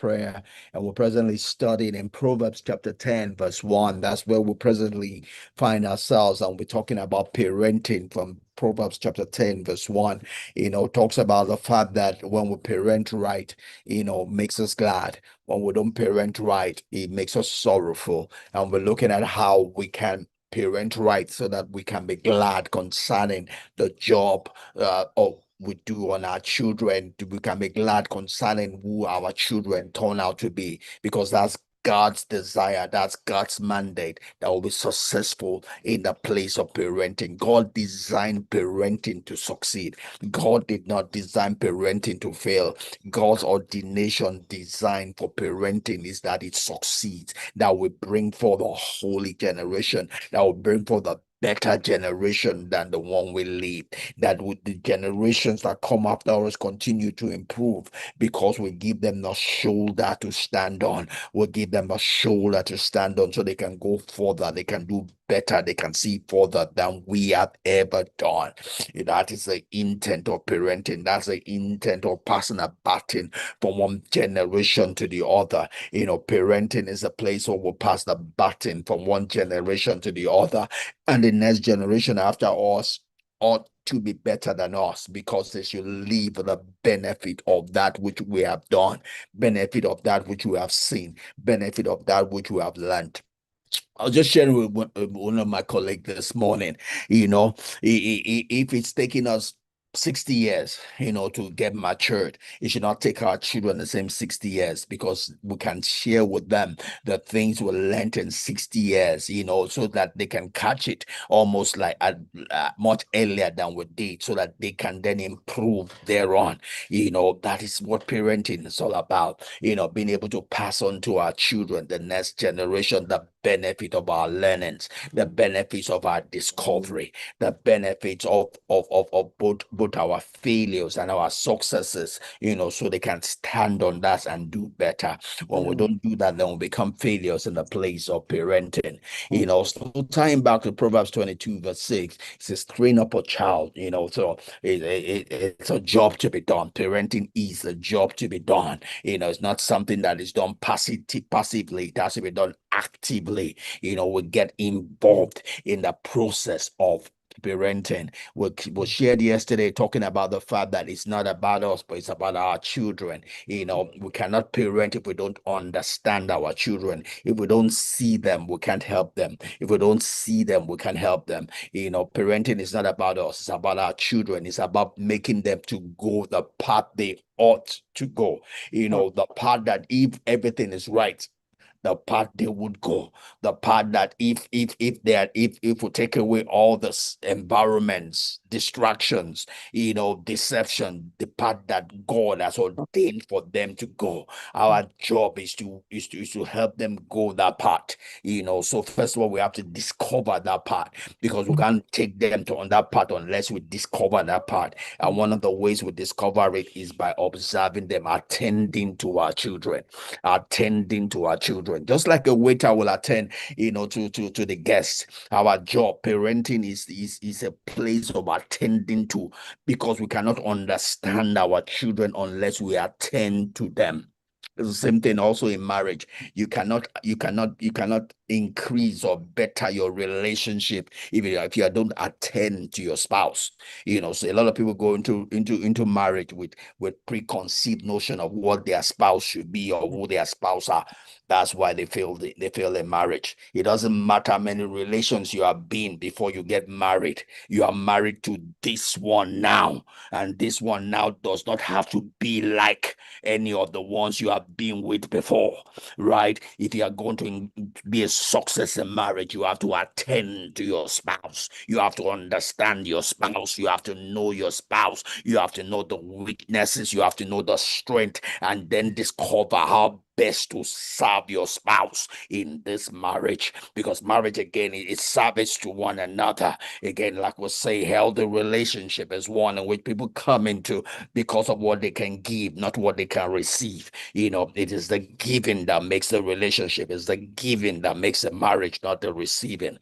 prayer, and we're presently studying in Proverbs chapter 10, verse 1. That's where we presently find ourselves, and we're talking about parenting from Proverbs chapter 10, verse 1. Talks about the fact that when we parent right, makes us glad. When we don't parent right, it makes us sorrowful. And we're looking at how we can parent right so that we can be glad concerning the job we do on our children. We can be glad concerning who our children turn out to be, because that's God's desire, that's God's mandate, that will be successful in the place of parenting. God designed parenting to succeed. God did not design parenting to fail. God's ordination design for parenting is that it succeeds, that will bring forth a holy generation, that will bring forth a better generation than the one we leave, that with the generations that come after us continue to improve, because we give them the shoulder to stand on. We give them a shoulder to stand on so they can go further, they can do better, they can see further than we have ever done. That is the intent of parenting. That's the intent of passing a baton from one generation to the other. Parenting is a place where we pass the baton from one generation to the other, and the next generation after us ought to be better than us, because they should leave the benefit of that which we have done, benefit of that which we have seen, benefit of that which we have learned. I was just sharing with one of my colleagues this morning. If it's taking us 60 years, to get matured, it should not take our children the same 60 years, because we can share with them the things we learned in 60 years, so that they can catch it almost like much earlier than we did, so that they can then improve thereon. That is what parenting is all about, being able to pass on to our children, the next generation, the benefit of our learnings, the benefits of our discovery, the benefits of both our failures and our successes, so they can stand on that and do better. When we don't do that, then we become failures in the place of parenting. So tying back to Proverbs 22, verse 6, it says, train up a child, so it's a job to be done. Parenting is a job to be done. It's not something that is done passively. It has to be done actively. We get involved in the process of parenting. We shared yesterday talking about the fact that it's not about us, but it's about our children. We cannot parent if we don't understand our children. If we don't see them, we can't help them. If we don't see them, we can't help them. Parenting is not about us, it's about our children. It's about making them to go the path they ought to go. The path that if everything is right, the path they would go, the path that if we take away all this environments, distractions, deception, the path that God has ordained for them to go. Our job is to help them go that path. So first of all, we have to discover that path, because we can't take them on that path unless we discover that path. And one of the ways we discover it is by observing them, attending to our children, just like a waiter will attend, to the guests. Our job, parenting, is a place of attending to, because we cannot understand our children unless we attend to them. It's the same thing also in marriage. You cannot increase or better your relationship if you don't attend to your spouse. So a lot of people go into marriage with preconceived notion of what their spouse should be or who their spouse are. That's why they fail in marriage. It doesn't matter how many relations you have been before you get married. You are married to this one now, and this one now does not have to be like any of the ones you have been with before, right? If you are going to be a success in marriage, you have to attend to your spouse. You have to understand your spouse. You have to know your spouse. You have to know the weaknesses. You have to know the strength, and then discover how best to serve your spouse in this marriage, because marriage again is service to one another. Again, like we say, healthy relationship is one in which people come into because of what they can give, not what they can receive. It is the giving that makes the relationship, it's the giving that makes the marriage, not the receiving.